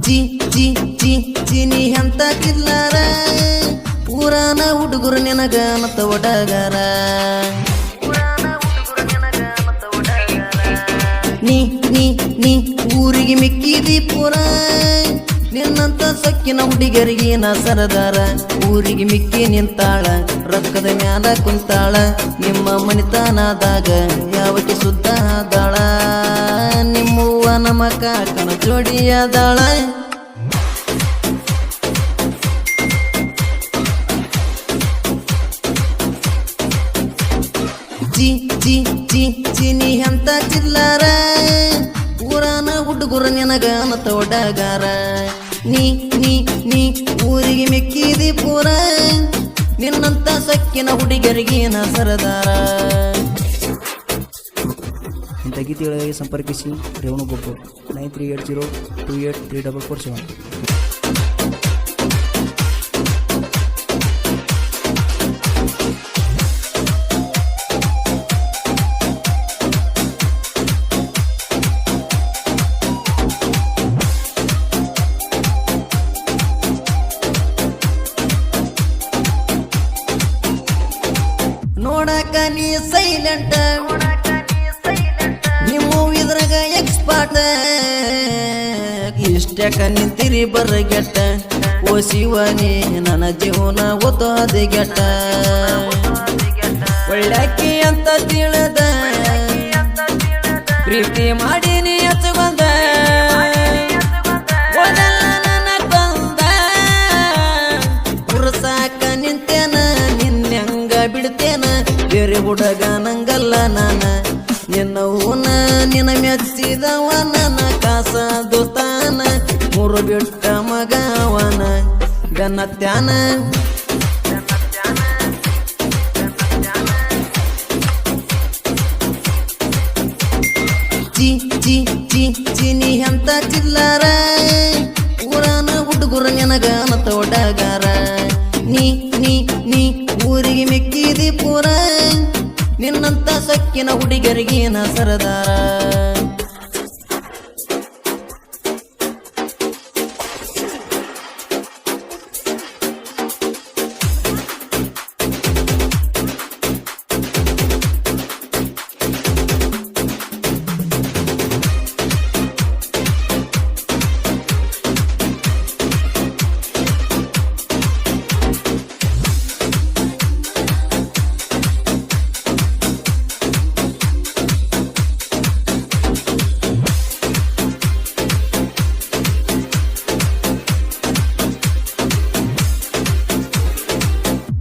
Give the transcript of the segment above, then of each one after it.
ಚಿ ಚಿ ಚಿ ಚಿನಿ ಅಂತ ಚಿಲ್ಲರ ಪುರಾಣ ಹುಡುಗರು ನಿನಗ ಮತ್ತ ಒಡಗಾರ ನೀ ನೀ ನೀ ಊರಿಗೆ ಮಿಕ್ಕಿದಿ ಪುರ ನಿನ್ನಂತ ಸೊಕ್ಕಿನ ಹುಡುಗರಿಗೆ ನಾ ಸರದಾರ ಊರಿಗೆ ಮಿಕ್ಕಿ ನಿಂತಾಳ ರೊಕ್ಕದ ಮ್ಯಾಲ ಕುಂತಾಳ ನಿಮ್ಮ ಮನಿತನದಾಗ ಯಾವಕ್ಕೆ ಸುದ್ದ ಆದಾಳ ನಿಮ್ಮವ್ವ ನಮ್ಮ ಕಾಕನ ಜೋಡಿಯಾದಾಳ ಚಿ ಚಿ ಚಿ ಚಿನಿ ಅಂತ ಚಿಲ್ಲರ ಪುರಾಣ ಹುಡುಗರು ನಿನಗ ಮತ್ತ ಒಡಗಾರ ನೀ ನೀ ನೀ ಊರಿಗೆ ಮೆಕ್ಕಿದಿ ಪೂರ ನಿನ್ನಂತ ಸೊಕ್ಕಿನ ಹುಡುಗರಿಗೆ ನಾ ಸರದಾರ ಇಂಥ ಗೀತೆಗಳಿಗೆ ಸಂಪರ್ಕಿಸಿ ರೇವಣಗೊಬ್ಬ 9380283447. ನೋಡಕ ನೀ ಸೈಲೆಂಟ್ ನಿಮ್ಮ ಇದ್ರಾಗ ಎಕ್ಸ್ಪರ್ಟ್ ಇಷ್ಟಕ್ಕ ನಿಂತಿರಿ ಬರಗೆಟ್ಟ ಓ ಶಿವನೇ ನನ್ನ ಜೀವನ ಓದೋ ಹದಗೆಟ್ಟ ಒಳ್ಳೆಕ್ಕಿ ಅಂತ ತಿಳಿದ ಪ್ರೀತಿ ಮಾಡೀನಿ ಹಚ್ಕೊಂಡ ಓದಲ್ಲ ನನ್ನ ಕೊಂದ ಪುರಸಾಕ ನಿಂತೇನ ನಿನ್ನಂಗ ಬಿಡ್ತೇನ ಬೇರೆ ಹುಡುಗ ನಂಗಲ್ಲ ನಾನ ನಿನ್ನವನ ನಿನ್ನ ಮೆಚ್ಚಿದವ ನನ್ನ ಕಾಸ ದೋತಾನ ಮೂರು ಬಿಟ್ಟ ಮಗವನ ಗನ್ನತ್ಯಾನ ಚಿ ಚಿ ಚಿ ಚಿನಿ ಅಂತ ಚಿಲ್ಲರ ಪುರಾಣ ಹುಡುಗರು ನಿನಗ ಮತ್ತ ಒಡಗಾರ ನೀ ನೀ ನೀ ಊರಿಗೆ ಮೆಕ್ಕಿದಿ ಪೂರ ನಿನ್ನಂತ ಸೊಕ್ಕಿನ ಹುಡುಗರಿಗೆ ನಾ ಸರದಾರ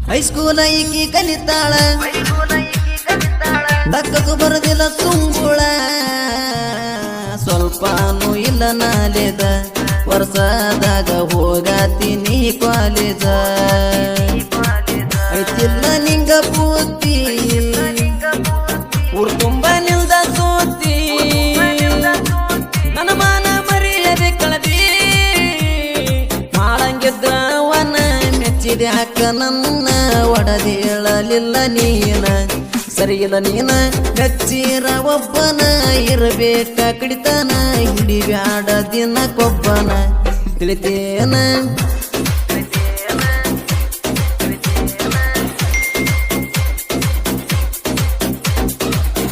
ಹೈಸ್ಕೂಲ ಈಕಿ ಕಲಿತಾಳ ದಕ್ಕಕು ಬರದಿಲ್ಲ ತುಂಬುಳ ಸ್ವಲ್ಪನೂ ಇಲ್ಲ ನಾಲೆದ ವರ್ಷದಾಗ ಹೋಗಾತೀನಿ ಕಾಲೇಜ ಐತಿಲ್ಲ ನಿಂಗ ಪೂರ್ತಿ ಊರ್ ತುಂಬ ನಿಲ್ದ ಸೋತಿ ನನ್ನ ಮಾನ ಮರ್ಯಾದೆ ಕಳದಿ ಮಾಡಂಗಿದ್ರವನ ಮೆಚ್ಚಿದೆ ಅಕ್ಕ ನನ್ನ ಒಡದೇಳಲಿಲ್ಲ ನೀನ ಸರಿಯಿಲ್ಲ ನೀನ ಮೆಚ್ಚಿರ ಒಬ್ಬನ ಇರಬೇಕ ಕಡಿತನ ಹಿಡಿಬ್ಯಾಡ ದಿನ ಕೊಬ್ಬನ ತಿಳಿತೇನ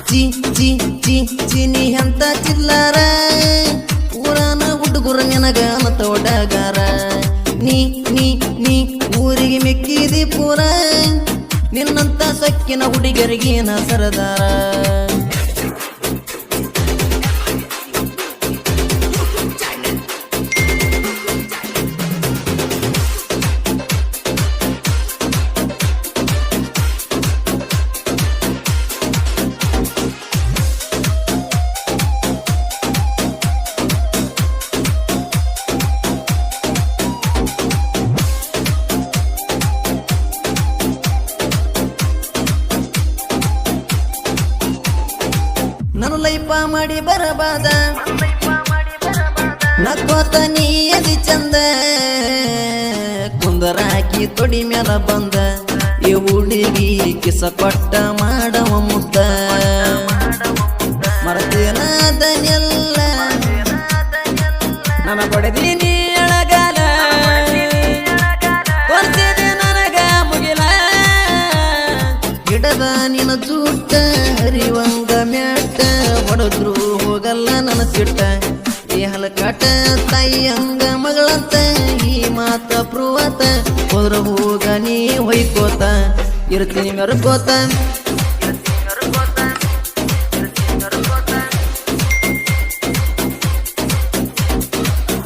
ಚಿ ಚಿ ಚಿ ಚಿನಿ ಅಂತ ಚಿಲ್ಲರ ಪುರಾಣ ಹುಡುಗರು ನಿನಗ ಮತ್ತ ಒಡಗಾರ ನೀ ನೀ ನೀ ಊರಿಗೆ ಮೆಕ್ಕಿದಿ ಪೂರ ನಿನ್ನಂತ ಸೊಕ್ಕಿನ ಹುಡುಗರಿಗೆ ನಾ ಸರದಾರ ನಾನು ಲೈಫ ಮಾಡಿ ಬರಬಾದ ನಕ್ಕೋತ ನೀ ಅದಿ ಚಂದ ಕುಂದರಾಕಿ ತೊಡಿ ಮ್ಯಾಲ ಬಂದ ಈ ಹುಡುಗಿ ಕಿಸ ಕೊಟ್ಟ ಮಾಡವ ಮುದ್ದ ಮರತೇನಾದನೆಲ್ಲ ನನ್ನ ಬಡದೀನಿ ನಿನ್ನ ಜೂಟ ಹರಿವಂಗ ಮ್ಯಾಟ ಹೊಡೆದ್ರು ಹೋಗಲ್ಲ ನನ್ನ ಸಿಟ್ಟ ಈ ಹಲಕಾಟ ತಾಯಿ ಹಂಗ ಮಗಳಂತ ಈ ಮಾತ ಪ್ರುವತ ಹೋದ್ರ ಹೋಗ ನೀ ಹೊಯ್ಕೋತ ಇರ್ತೀನಿ ಮೆರ್ಕೋತ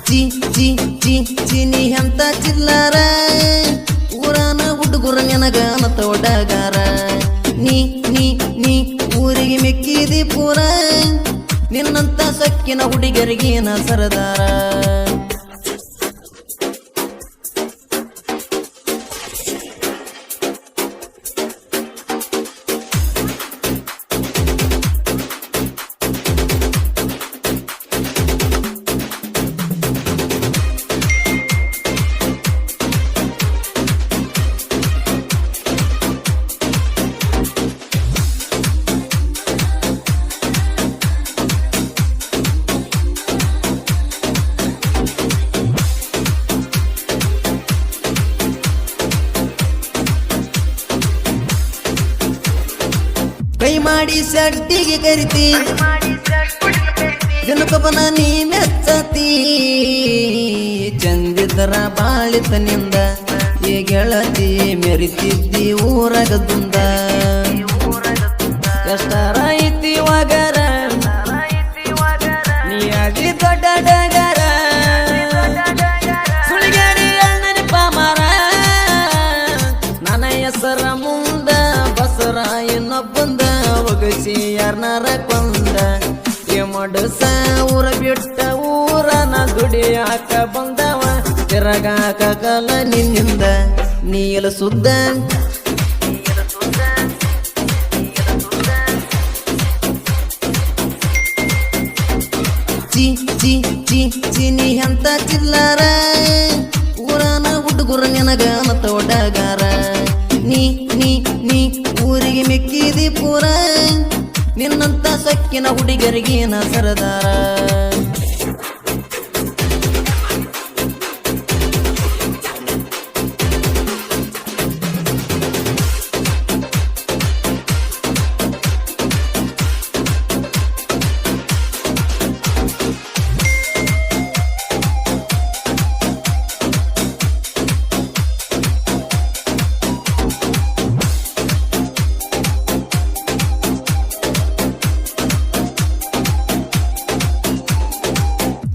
ಚಿ ಚಿ ಚಿ ಚಿನಿ ಅಂತ ಚಿಲ್ಲಾರ ಊರಾನ ಹುಡುಗರ ನನಗ ಅನತ ಒಡಗಾರ ನೀ ನೀ ನೀ ಊರಿಗೆ ಮೆಕ್ಕಿದಿ ಪೂರ ನಿನ್ನಂತ ಸಕ್ಕಿನ ಹುಡುಗರಿಗೇನ ಸರದಾರ ಕೈ ಮಾಡಿ ಸಡ್ಡಿಗೆ ಕರಿತಿ ಜನಕೊಬ್ಬನ ನೀ ಮೆಚ್ಚತಿ ಚಂದಿದ್ರ ಬಾಳಿತನಿಂದ ಈ ಗೆಳತಿ ಮೆರಿತಿದ್ದಿ ಊರಗದುಂದ ಎಷ್ಟರ ಐತಿ ವಗರ ನೀ ಆಗಿ ದೊಡ್ಡ ಡಗರ ಸುಳಿಗೇಡಿ ಅಣ್ಣನ ಪಾಮರ ನನ್ನ ಹೆಸರ ಮುಂದ ಬಸರ ಇನ್ನೊಬ್ಬಂದ ಒಗಸಿ ಯಾರನಾರ ಕೊಂದ ಮಡಸ ಊರ ಬಿಟ್ಟ ಊರನ ದುಡಿಯಾಕ ಬಂದವ ತಿರಗಾಕ ಕಲ ನಿನ್ನಿಂದ ನೀಲ ಸುದ್ದ ಚಿ ಚಿ ಚಿ ಚಿನಿ ಅಂತ ಚಿಲ್ಲಾರ ಊರಾನ ಹುಡುಗರ ನನಗ ಅನತ ಒಡಗಾರ ನೀ ನೀ ನೀ ಊರಿಗೆ ಮೆಕ್ಕಿದಿ ಪೂರ ನಿನ್ನಂತ ಸಕ್ಕಿನ ಹುಡುಗರಿಗೇನ ಸರದಾರ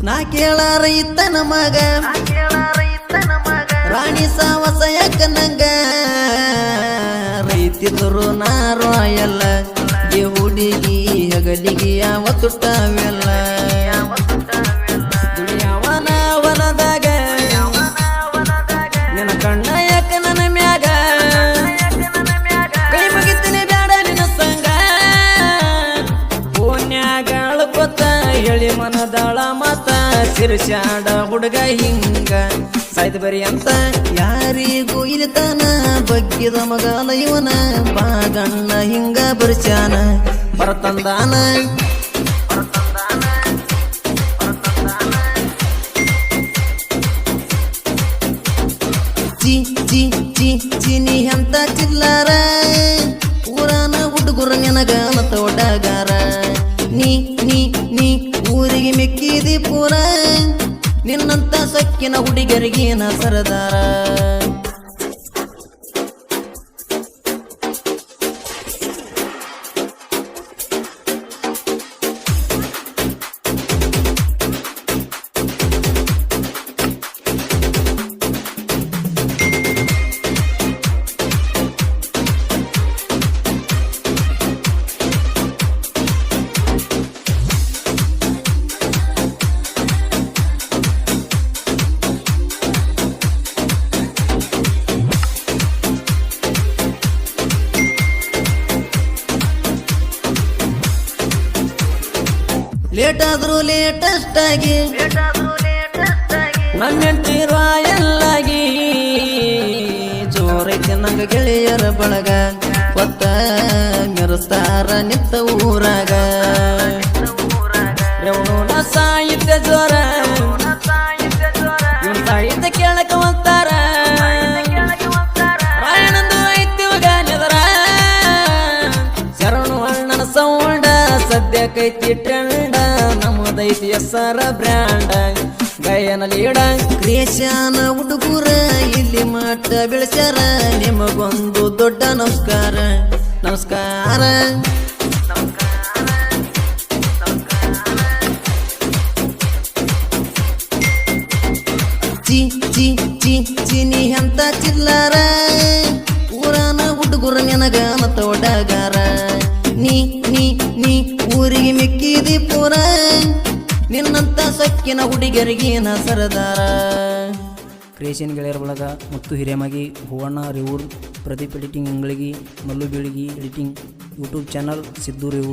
ನಾ ಕೇಳ ರೈತನ ಮಗ ರಾಣಿ ಸಾವಸ ಯಾಕನಂಗ ರೈತಿದ್ರು ನಾರು ಎಲ್ಲ ಈ ಹುಡುಗಿ ಹಗಲಿಗೆ ಯಾವ ತುಟ್ಟವೆಲ್ಲ ದುಡಿಯವನ ಹೊಲದಾಗ ನಿನ್ನ ಕಣ್ಣ ಯಾಕ ನನ್ನ ಮ್ಯಾಗ ಕೈ ಮುಗಿತೀನಿ ಬ್ಯಾಡ ನಿನ್ನ ಸಂಗ ಪುಣ್ಯಾಗ ಅಳ್ಕೊತ ಹೇಳಿ ಮನದಾಳ ಮತ ಸಿರ್ಸಾಡ ಹುಡುಗ ಹಿಂಗ ಸಾಯ್ತು ಬರಿ ಅಂತ ಯಾರಿಗೂ ಇಲ್ತಾನ ಬಗ್ಗಿದ ಮಗಲ ಇವನ ಬಾಗಣ್ಣ ಹಿಂಗ ಬರ್ಚಾನ ಬರತಂದಾನ ಚಿ ಚಿ ಚಿ ಚಿನಿ ಅಂತ ಚಿಲ್ಲಾರ ಊರಾನ ಹುಡುಗರ ನನಗ ಅನತ ಒಡಗಾರ ನೀ ನೀ ನೀ ಊರಿಗೆ ಮೆಕ್ಕಿದಿ ಪೂರ ನಿನ್ನಂತ ಸಕ್ಕಿನ ಹುಡುಗರಿಗೇನ ಸರದಾರ ಲೇಟ್ ಆದ್ರೂ ಲೇಟೆಸ್ಟ್ ಆಗಿ ನನ್ನ ಹೆಂಡತಿ ರಾಯಲ್ಲಾಗಿ ಜೋರೈತೆ ನಂಗ ಗೆಳೆಯರ ಬಳಗ ಹೊತ್ತ ಮೆರೆಸ್ತಾರ ನಿತ್ತ ಊರಾಗ ರೇವಣ ಸಾಹಿತ್ಯ ಜೋರ ಇವನ್ ಸಾಹಿತ್ಯ ಕೇಳಕ ಅಂತಾರ ರಾಯಣಂದು ಐತಿ ನೆದರ ಆಗ್ಯಾಕೈತಿ ಟ್ರೆಂಡ ನಮ್ಮದೈತಿ ಹೆಸರ ಬ್ರ್ಯಾಂಡ ಗಾಯನ ಲೀಡ ಕ್ರಿಯೇಷನ್ ಹುಡುಗರ ಇಲ್ಲಿ ಮಟ್ಟ ಬೆಳೆಸ್ಯಾರ ನಿಮಗೊಂದು ದೊಡ್ಡ ನಮಸ್ಕಾರ ನಮಸ್ಕಾರ ಚಿ ಚಿ ಚಿ ಚಿನಿ ಅಂತ ಚಿಲ್ಲರ ಊರನ ಹುಡುಗರ ನನಗ ತೋಟಗಾರ ನೀ ನೀ ನೀ ಊರಿಗೆ ಮಿಕ್ಕಿದಿ ಪೂರ ನಿನ್ನಂತ ಸೊಕ್ಕಿನ ಹುಡುಗರಿಗೇನ ಸರದಾರ. ಕ್ರಿಯೇಷನ್ ಗೆಳೆಯರ ಬಳಗ ಮತ್ತು Hiremagi Huvanna Revur, Pradeep editing Angalagi, Mallu Bilagi editing, YouTube channel Siddu Revoor.